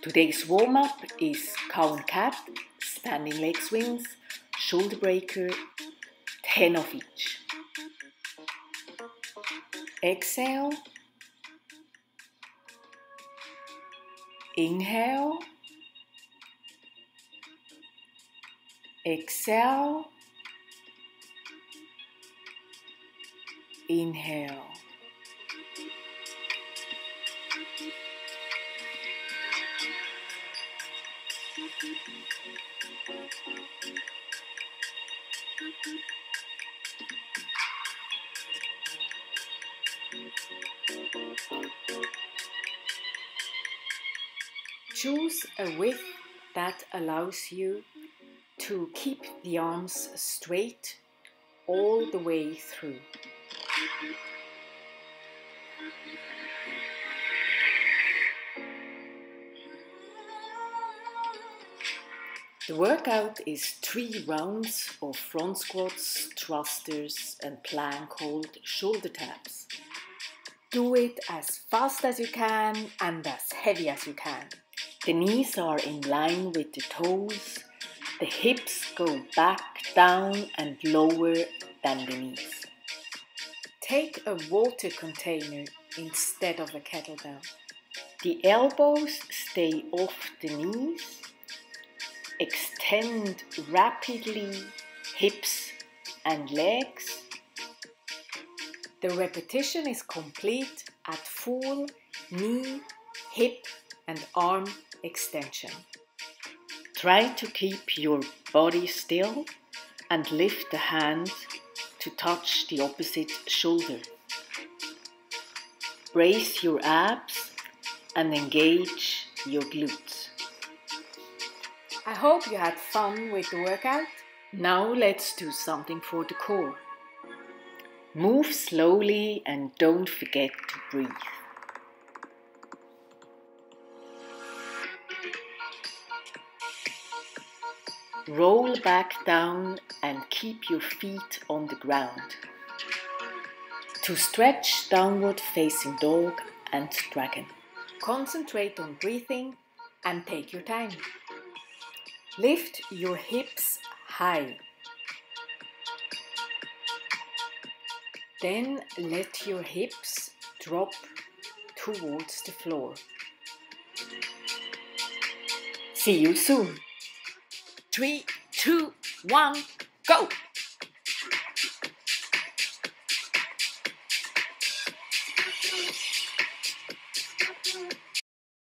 Today's warm-up is cow and cat, standing leg swings, shoulder breaker, 10 of each. Exhale, inhale, exhale, inhale. Choose a width that allows you to keep the arms straight all the way through. The workout is 3 rounds of front squats, thrusters and plank hold shoulder taps. Do it as fast as you can and as heavy as you can. The knees are in line with the toes. The hips go back, down and lower than the knees. Take a water container instead of a kettlebell. The elbows stay off the knees. Extend rapidly hips and legs. The repetition is complete at full knee, hip and arm extension. Try to keep your body still and lift the hand to touch the opposite shoulder. Brace your abs and engage your glutes. I hope you had fun with the workout. Now let's do something for the core. Move slowly and don't forget to breathe. Roll back down and keep your feet on the ground. To stretch, downward facing dog and dragon. Concentrate on breathing and take your time. Lift your hips high. Then let your hips drop towards the floor. See you soon. 3, 2, 1, go!